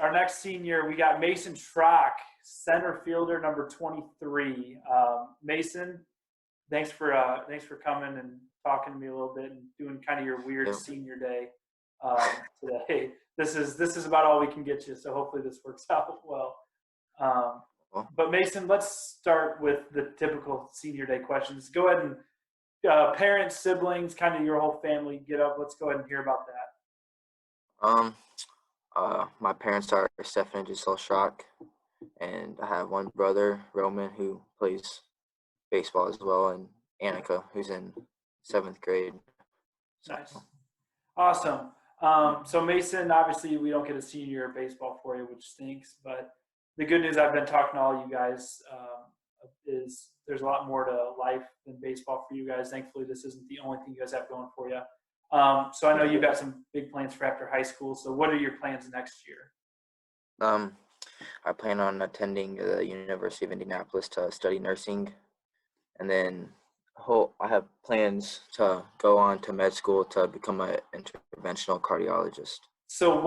our next senior, we got Mason Schrock, center fielder, number 23. Mason, thanks for coming and talking to me a little bit and doing kind of your weird Yep. senior day today. This is about all we can get you, so hopefully this works out well. But Mason, let's start with the typical senior day questions. Go ahead and parents, siblings, kind of your whole family, get up. Let's go ahead and hear about that. My parents are Stephen and Giselle Schrock, and I have one brother, Roman, who plays baseball as well, and Annika, who's in 7th grade. Nice. Awesome. So Mason, obviously we don't get a senior baseball for you, which stinks, but the good news I've been talking to all you guys is there's a lot more to life than baseball for you guys. Thankfully, this isn't the only thing you guys have going for you. So I know you've got some big plans for after high school. So what are your plans next year? I plan on attending the University of Indianapolis to study nursing, and then I have plans to go on to med school to become an interventional cardiologist. So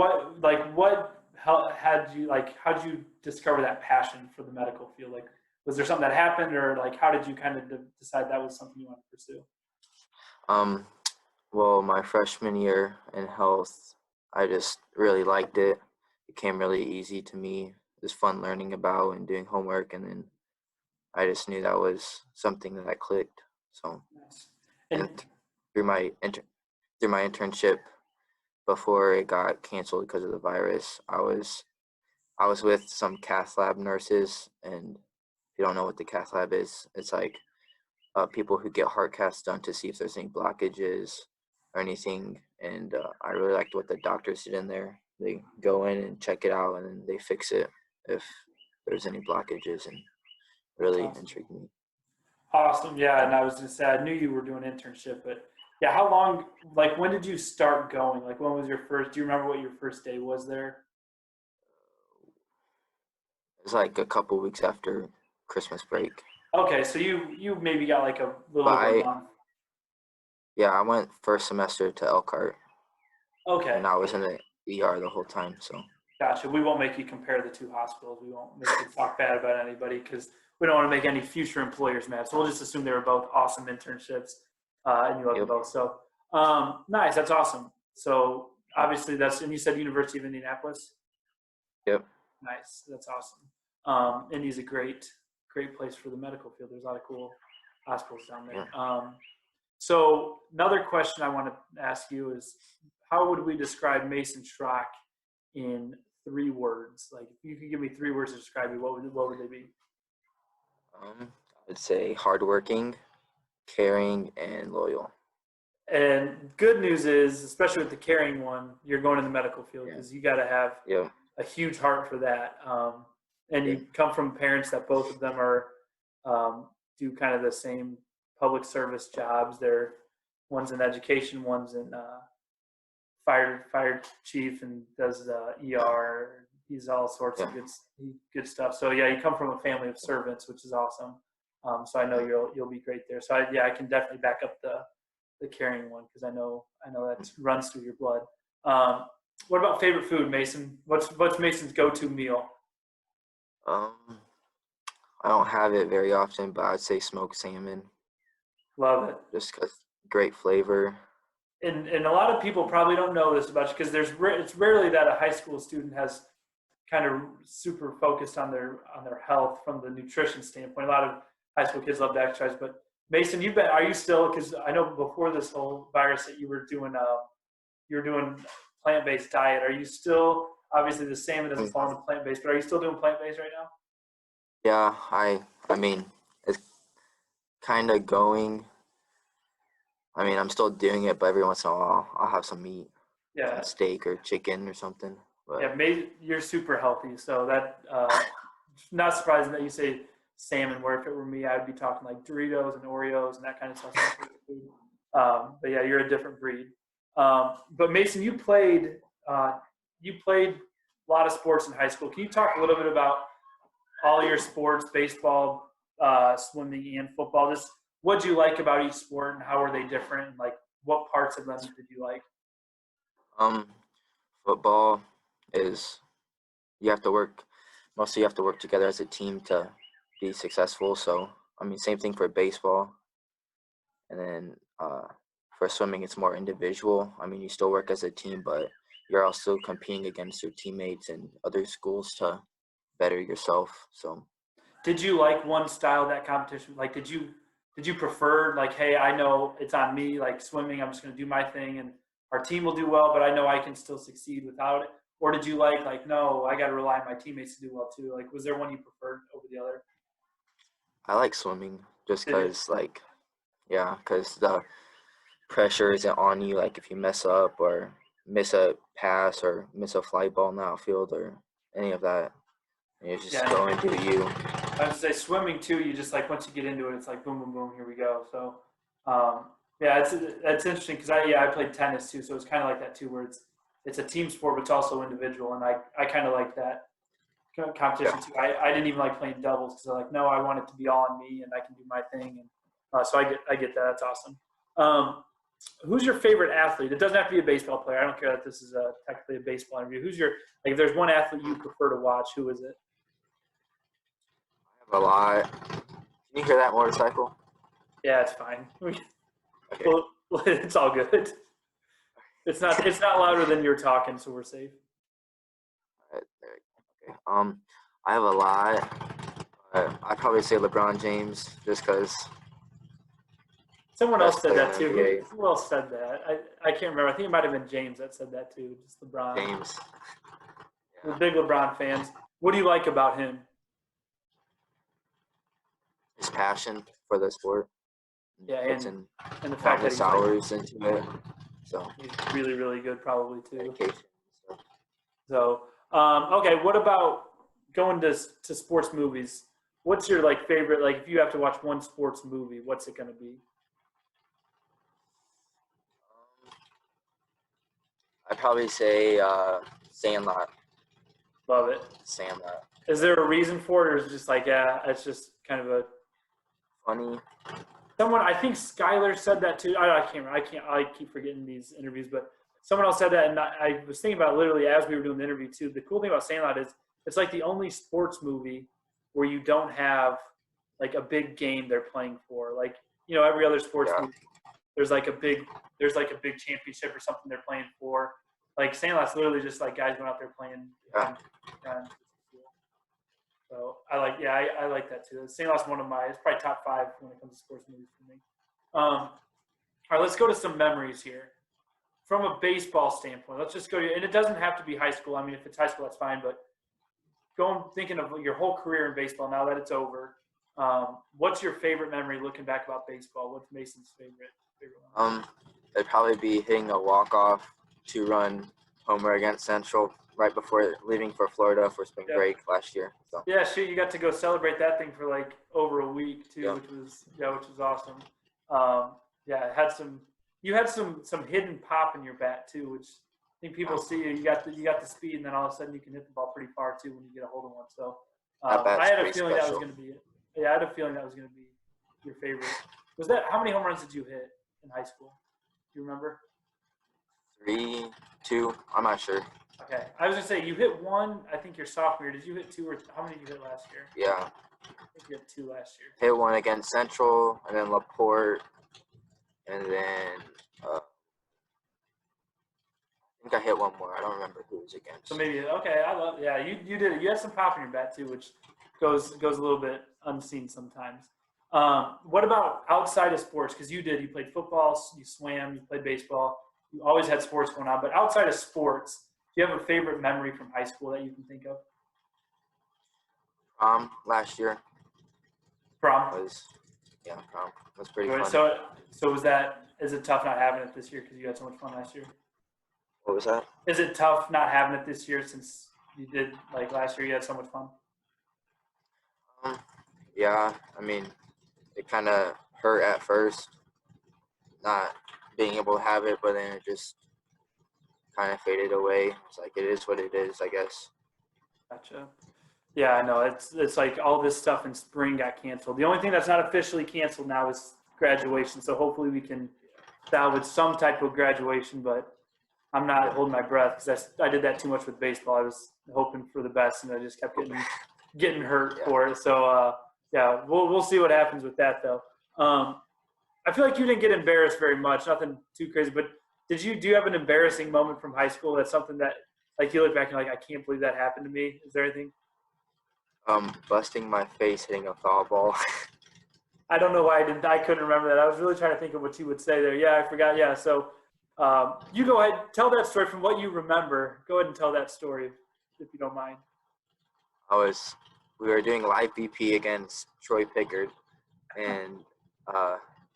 how did you discover that passion for the medical field? Like, was there something that happened, or like, how did you kind of decide that was something you want to pursue? Well, my freshman year in health, I just really liked it. It came really easy to me. It was fun learning about and doing homework, and then I just knew that was something that clicked. So, nice. And through my internship, before it got canceled because of the virus, I was with some cath lab nurses, and if you don't know what the cath lab is, it's like people who get heart caths done to see if there's any blockages or anything. And I really liked what the doctors did in there. They go in and check it out, and then they fix it if there's any blockages, and really intrigued me. Awesome. Yeah, and I was going to say, I knew you were doing an internship, but yeah, how long, like, when did you start going? Like, when was your first, do you remember what your first day was there? It was like a couple weeks after Christmas break. Okay, so you maybe got like a little over a month. Yeah, I went first semester to Elkhart. Okay. And I was in the ER the whole time, so. Gotcha. We won't make you compare the two hospitals. We won't make you talk bad about anybody because we don't want to make any future employers mad. So we'll just assume they were both awesome internships, and you loved them both. So nice. That's awesome. So obviously and you said University of Indianapolis? Yep. Nice. That's awesome. Indy's a great place for the medical field. There's a lot of cool hospitals down there. Yeah. So another question I want to ask you is, how would we describe Mason Schrock in 3 words? Like, if you could give me 3 words to describe you, what would they be? I'd say hardworking, caring, and loyal. And good news is, especially with the caring one, you're going in the medical field because you got to have a huge heart for that. And you come from parents that both of them are do kind of the same public service jobs. One's in education, one's in fire chief, and does ER. He's all sorts of good stuff. So yeah, you come from a family of servants, which is awesome. So I know you'll be great there. So I can definitely back up the caring one because I know that runs through your blood. What about favorite food, Mason? What's Mason's go-to meal? I don't have it very often, but I'd say smoked salmon. Love it. Just because great flavor. And a lot of people probably don't know this about you because it's rarely that a high school student has kind of super focused on their health from the nutrition standpoint. A lot of high school kids love to exercise, but Mason, are you still, because I know before this whole virus that you were doing plant-based diet. Are you still, obviously the salmon doesn't fall into plant-based, but are you still doing plant-based right now? Yeah, I mean, it's kind of going. I mean, I'm still doing it, but every once in a while, I'll have some meat, some steak or chicken or something. But. Yeah, you're super healthy, so that not surprising that you say salmon. Where if it were me, I'd be talking like Doritos and Oreos and that kind of stuff. But yeah, you're a different breed. But Mason, you played a lot of sports in high school. Can you talk a little bit about all your sports, baseball, swimming, and football? Just what do you like about each sport, and how are they different? And like, what parts of them did you like? Football is you have to work. Mostly, you have to work together as a team to be successful. So, I mean, same thing for baseball. And then for swimming, it's more individual. I mean, you still work as a team, but you're also competing against your teammates and other schools to better yourself. So, did you like one style of that competition? Like, did you prefer like, hey, I know it's on me, like swimming, I'm just going to do my thing, and our team will do well, but I know I can still succeed without it? Or did you like, no, I got to rely on my teammates to do well too? Like, was there one you preferred over the other? I like swimming just Did you? because, like, yeah, because the pressure isn't on you. Like, if you mess up or miss a pass or miss a fly ball in the outfield or any of that, you just Yeah. go and do you. I would say swimming too. You just like once you get into it, it's like boom, boom, boom. Here we go. So, yeah, that's interesting because I played tennis too, so it's kind of like that too, where it's a team sport, but it's also individual, and I kind of like that competition too. I didn't even like playing doubles because I like no, I want it to be all on me, and I can do my thing, and so I get that. That's awesome. Who's your favorite athlete? It doesn't have to be a baseball player. I don't care that this is technically a baseball interview. Who's your like? If there's one athlete you prefer to watch, who is it? A lot. Can you hear that motorcycle? Yeah, it's fine. Okay. Well, it's all good. It's not louder than you're talking, so we're safe. Okay. I have a lot. I'd probably say LeBron James just because. Someone else said that too. NBA. Who else said that? I can't remember. I think it might have been James that said that too. Just LeBron. James. We're big LeBron fans. What do you like about him? His passion for the sport. Yeah, Puts and in the fact that countless hours into it. So he's really, really good, probably too. dedication. So, okay. What about going to sports movies? What's your like favorite? Like, if you have to watch one sports movie, what's it going to be? I'd probably say Sandlot. Love it. Sandlot. Is there a reason for it, or is it just like, yeah, it's just kind of a Funny. someone? I think Skylar said that too. I can't remember. I keep forgetting these interviews, but someone else said that, and I was thinking about it literally as we were doing the interview too. The cool thing about Sandlot is it's like the only sports movie where you don't have like a big game they're playing for. Like, you know, every other sports movie, there's like a big championship or something they're playing for. Like Sandlot's literally just like guys going out there playing. So I like that too. Sandlot's one of my, it's probably top 5 when it comes to sports movies for me. All right, let's go to some memories here. From a baseball standpoint, let's just go to, and it doesn't have to be high school. I mean, if it's high school, that's fine. But thinking of your whole career in baseball now that it's over, what's your favorite memory looking back about baseball? What's Mason's favorite one? It'd probably be hitting a walk-off 2-run homer against Central right before leaving for Florida for spring break last year. So. Yeah, shoot, you got to go celebrate that thing for like over a week too, which was awesome. Yeah, you had some hidden pop in your bat too, which I think people see you. You got the speed, and then all of a sudden you can hit the ball pretty far too when you get a hold of one. So I had a feeling that was going to be it. Yeah, I had a feeling that was going to be your favorite. Was that how many home runs did you hit in high school? Do you remember? 3, 2. I'm not sure. Okay, I was gonna say you hit one. I think your sophomore year. Did you hit 2 or how many did you hit last year? Yeah. I think you hit 2 last year. Hit one against Central, and then LaPorte, and then I think I hit one more. I don't remember who it was against. So maybe you did it. You had some pop in your bat too, which goes a little bit unseen sometimes. What about outside of sports? Because you played football, you swam, you played baseball. You always had sports going on. But outside of sports, do you have a favorite memory from high school that you can think of? Last year. Prom? Prom was pretty fun. So is it tough not having it this year because you had so much fun last year? What was that? Is it tough not having it this year since you did, like last year, you had so much fun? Yeah, I mean, it kind of hurt at first, not being able to have it, but then it just kind of faded away. It's like, it is what it is, I guess. Gotcha. Yeah, I know. It's like all this stuff in spring got canceled. The only thing that's not officially canceled now is graduation. So hopefully we can salvage some type of graduation. But I'm not holding my breath because I did that too much with baseball. I was hoping for the best, and I just kept getting hurt for it. So yeah, we'll see what happens with that though. I feel like you didn't get embarrassed very much, nothing too crazy. But do you have an embarrassing moment from high school? That's something that like you look back and like I can't believe that happened to me. Is there anything? Busting my face hitting a foul ball. I don't know why I couldn't remember that. I was really trying to think of what you would say there. Yeah, I forgot. Yeah, so you go ahead, tell that story from what you remember. Go ahead and tell that story if you don't mind. We were doing live BP against Troy Pickard, and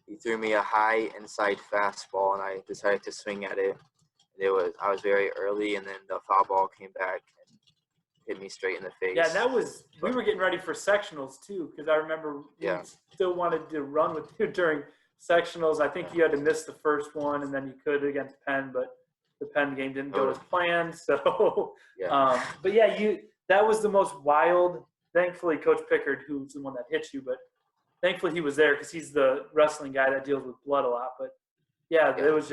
he threw me a high inside fastball, and I decided to swing at it. I was very early, and then the foul ball came back and hit me straight in the face. Yeah, we were getting ready for sectionals too, because I remember you still wanted to run with you during sectionals. I think you had to miss the first one, and then you could against Penn, but the Penn game didn't go as planned. So, but yeah, that was the most wild. Thankfully, Coach Pickard, who's the one that hit you, but thankfully he was there because he's the wrestling guy that deals with blood a lot. But yeah, it was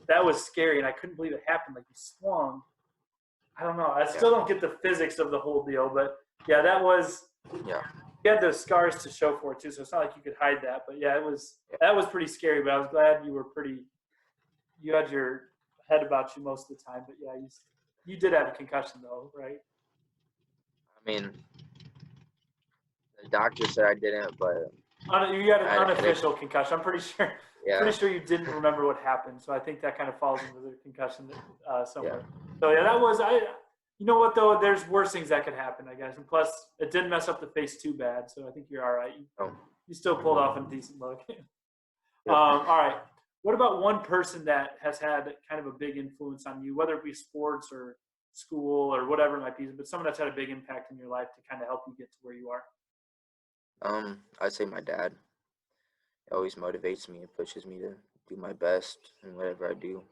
that was scary, and I couldn't believe it happened. Like you swung. I don't know. I still don't get the physics of the whole deal, but yeah, that was. Yeah. You had those scars to show for it too, so it's not like you could hide that. But yeah, that was pretty scary. But I was glad you had your head about you most of the time. But yeah, you did have a concussion though, right? I mean, the doctor said I didn't, but you had an unofficial concussion. I'm pretty sure. Yeah. Pretty sure you didn't remember what happened. So I think that kind of falls into the concussion somewhere. Yeah. So yeah, that was You know what though? There's worse things that could happen, I guess. And plus, it didn't mess up the face too bad. So I think you're all right. You still pulled off a decent look. All right. What about one person that has had kind of a big influence on you, whether it be sports or school or whatever it might be, but someone that's had a big impact in your life to kind of help you get to where you are? I'd say my dad. He always motivates me and pushes me to do my best in whatever I do.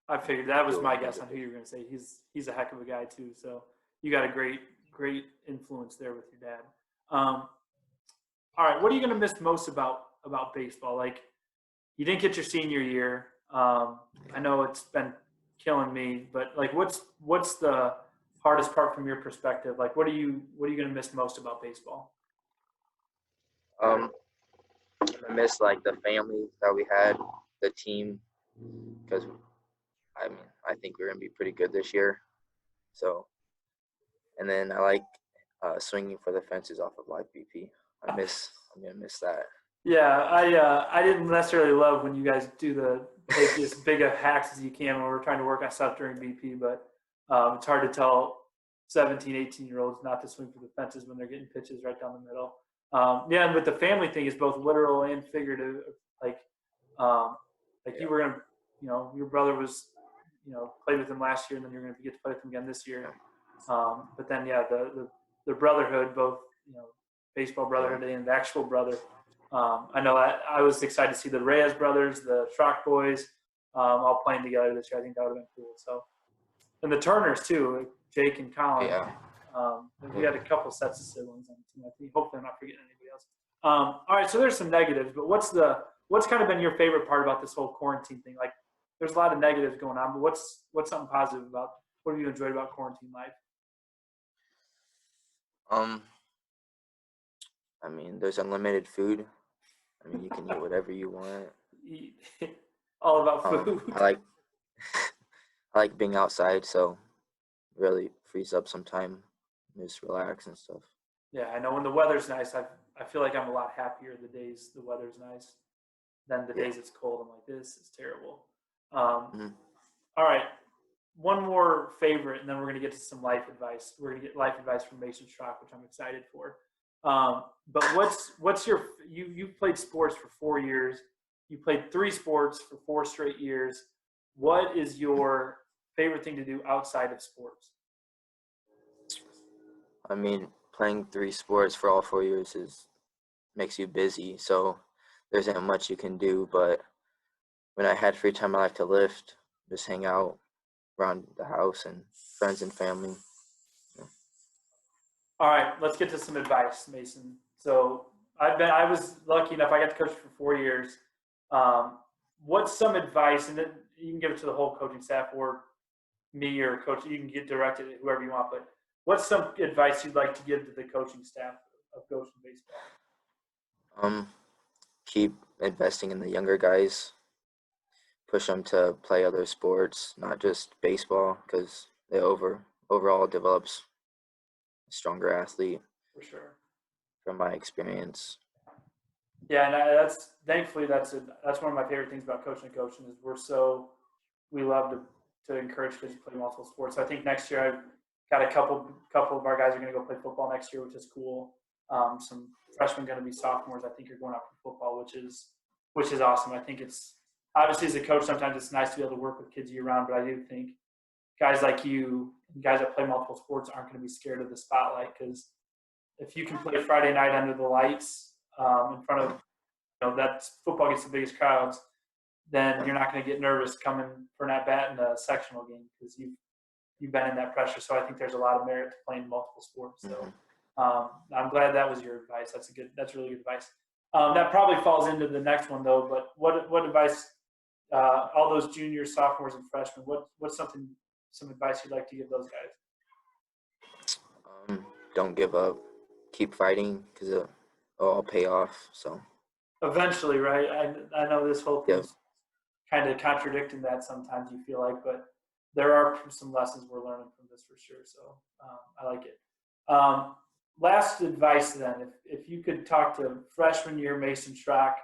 I figured that was my guess on who you were going to say. He's a heck of a guy too. So you got a great influence there with your dad. All right, what are you going to miss most about baseball? Like, you didn't get your senior year. I know it's been killing me, but like, what's the hardest part from your perspective? Like, what are you going to miss most about baseball? I miss like the family that we had, the team, because I think we're gonna be pretty good this year. So, and then I like swinging for the fences off of live BP. I'm gonna miss that. Yeah, I didn't necessarily love when you guys do take as big of hacks as you can when we're trying to work on stuff during BP, but it's hard to tell 17, 18-year-olds not to swing for the fences when they're getting pitches right down the middle. Yeah, and with the family thing is both literal and figurative. Like you were gonna, your brother was, played with him last year, and then you're gonna get to play with him again this year. But then the brotherhood, both baseball brotherhood and the actual brother. I know I was excited to see the Reyes brothers, the Schrock boys, all playing together this year. I think that would have been cool. So, and the Turners too, like Jake and Colin. Yeah. We had a couple sets of siblings on the team. I think. Hopefully, I'm not forgetting anybody else. All right, so there's some negatives, but what's kind of been your favorite part about this whole quarantine thing? Like, there's a lot of negatives going on, but what's something positive about? What have you enjoyed about quarantine life? I mean, there's unlimited food. I mean, you can eat whatever you want. All about food. I like being outside, so really frees up some time, just relax and stuff. Yeah, I know when the weather's nice, I feel like I'm a lot happier the days the weather's nice than the days it's cold. I'm like, this is terrible. All right, one more favorite, and then we're going to get to some life advice. We're going to get life advice from Mason Schrock, which I'm excited for. But what's you've played sports for 4 years. You played 3 sports for 4 straight years. What is your favorite thing to do outside of sports? I mean, playing 3 sports for all 4 years makes you busy, so there isn't much you can do. But when I had free time, I like to lift, just hang out around the house and friends and family. Yeah. All right, let's get to some advice, Mason. So I was lucky enough, I got to coach for 4 years. What's some advice, and then you can give it to the whole coaching staff or me or coach, you can get directed at whoever you want, but what's some advice you'd like to give to the coaching staff of Goshen baseball? Keep investing in the younger guys. Push them to play other sports, not just baseball, because they overall develops a stronger athlete. For sure. From my experience. Yeah, and that's thankfully that's one of my favorite things about coaching at Goshen is we love to encourage kids to play multiple sports. So I think next year I've got a couple of our guys are going to go play football next year, which is cool. Some freshmen going to be sophomores. I think are going out for football, which is awesome. I think it's obviously as a coach sometimes it's nice to be able to work with kids year round, but I do think guys like you, guys that play multiple sports, aren't going to be scared of the spotlight because if you can play Friday night under the lights in front of that football gets the biggest crowds, then you're not going to get nervous coming for an at bat in a sectional game because you've been in that pressure. So I think there's a lot of merit to playing multiple sports. So I'm glad that was your advice. That's really good advice. That probably falls into the next one though. But what advice? All those juniors, sophomores, and freshmen. What's some advice you'd like to give those guys? Don't give up. Keep fighting because it'll all pay off. So eventually, right? I know this whole thing's kind of contradicting that sometimes you feel like, but there are some lessons we're learning from this for sure. So I like it. Last advice then, if you could talk to freshman year Mason Schrock,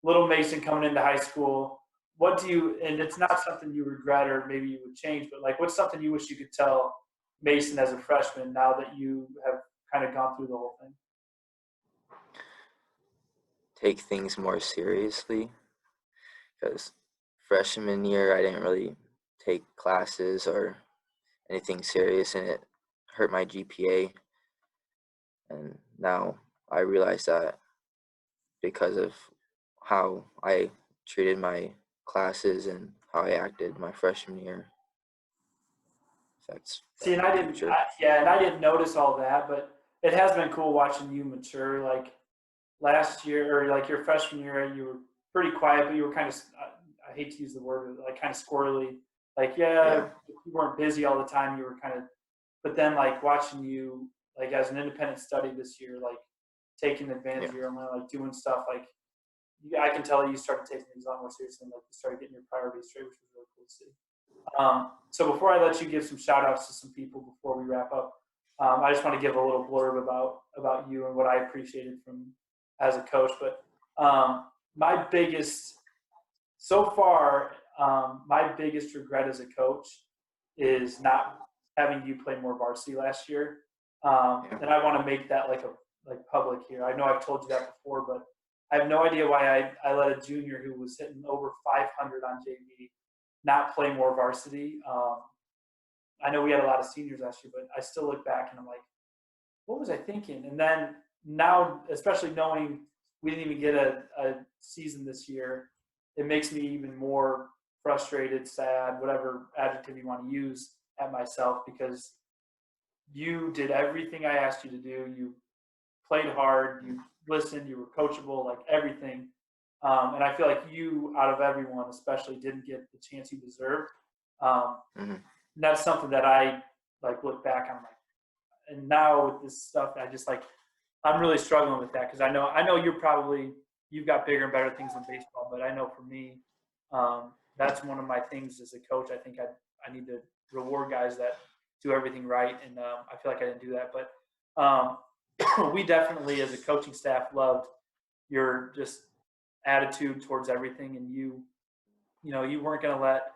little Mason coming into high school, and it's not something you regret or maybe you would change, but like what's something you wish you could tell Mason as a freshman now that you have kind of gone through the whole thing? Take things more seriously because freshman year I didn't really take classes or anything serious and it hurt my GPA. And now I realize that because of how I treated my classes and how I acted my freshman year. See, and I didn't notice all that, but it has been cool watching you mature. Like last year, or like your freshman year, you were pretty quiet, but you were kind of, I hate to use the word, like kind of squirrely. Like, you weren't busy all the time. You were kind of, but then like watching you, like as an independent study this year, like taking advantage of your own, like doing stuff, like I can tell you started taking things a lot more seriously, and like you started getting your priorities straight, which was really cool to see. So before I let you give some shout outs to some people before we wrap up, I just want to give a little blurb about you and what I appreciated from as a coach. But my biggest regret as a coach is not having you play more varsity last year. And I want to make that like public here. I know I've told you that before, but I have no idea why I let a junior who was hitting over 500 on JV not play more varsity. I know we had a lot of seniors last year, but I still look back and I'm like, what was I thinking? And then now, especially knowing we didn't even get a season this year, it makes me even more frustrated, sad, whatever adjective you want to use at myself, because you did everything I asked you to do. You played hard, you listened, you were coachable, like everything. And I feel like you, out of everyone especially, didn't get the chance you deserved. And that's something that I like look back on, like, and now with this stuff, I just like, I'm really struggling with that because I know you've got bigger and better things than baseball, but I know for me, that's one of my things as a coach. I think I need to reward guys that do everything right, and I feel like I didn't do that. But we definitely, as a coaching staff, loved your just attitude towards everything, and you weren't going to let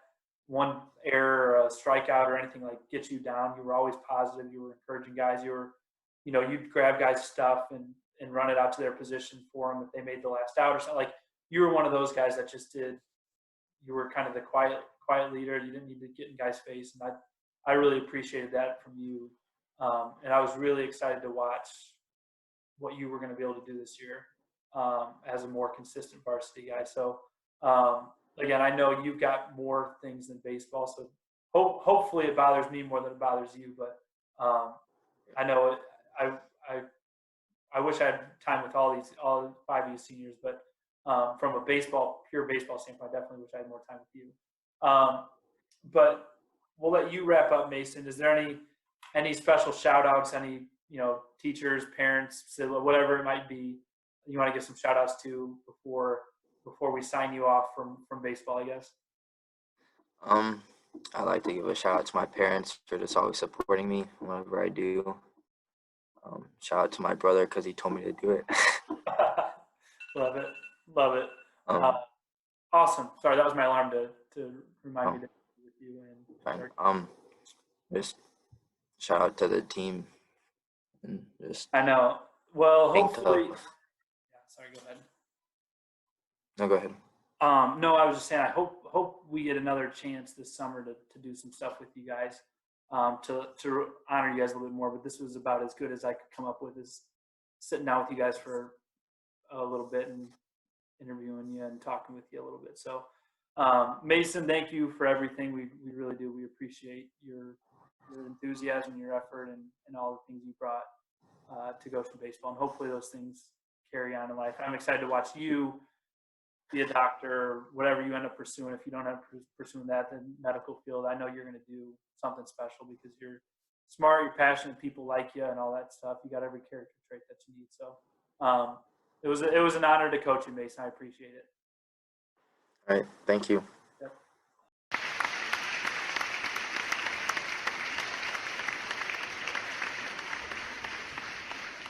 one error or a strikeout or anything like get you down. You were always positive. You were encouraging guys. You'd grab guys' stuff and run it out to their position for them if they made the last out or something. Like you were one of those guys that just did. You were kind of the quiet leader. You didn't need to get in guys' face, and I really appreciated that from you. And I was really excited to watch what you were going to be able to do this year as a more consistent varsity guy. So again, I know you've got more things than baseball, so hopefully it bothers me more than it bothers you. But I know I wish I had time with all 5 of you seniors, but from a pure baseball standpoint, I definitely wish I had more time with you. But we'll let you wrap up, Mason. Is there any special shout outs, any, teachers, parents, whatever it might be, you want to give some shout outs to before we sign you off from baseball, I guess? I'd like to give a shout out to my parents for just always supporting me whenever I do. Shout out to my brother because he told me to do it. Love it. Love it. Awesome. Sorry, that was my alarm to remind me to be with you. And just shout out to the team. And just I know. Well, hopefully. Tough. Yeah, sorry, go ahead. No, go ahead. No, I was just saying, I hope we get another chance this summer to do some stuff with you guys, to honor you guys a little bit more. But this was about as good as I could come up with, is sitting down with you guys for a little bit and interviewing you and talking with you a little bit. So, Mason, thank you for everything. We really do. We appreciate your enthusiasm, your effort, and all the things you brought to Goshen baseball. And hopefully those things carry on in life. I'm excited to watch you be a doctor, whatever you end up pursuing. If you don't end up pursuing that, then medical field, I know you're going to do something special because you're smart, you're passionate, people like you and all that stuff. You got every character trait that you need. So it was an honor to coach you, Mason. I appreciate it. All right. Thank you.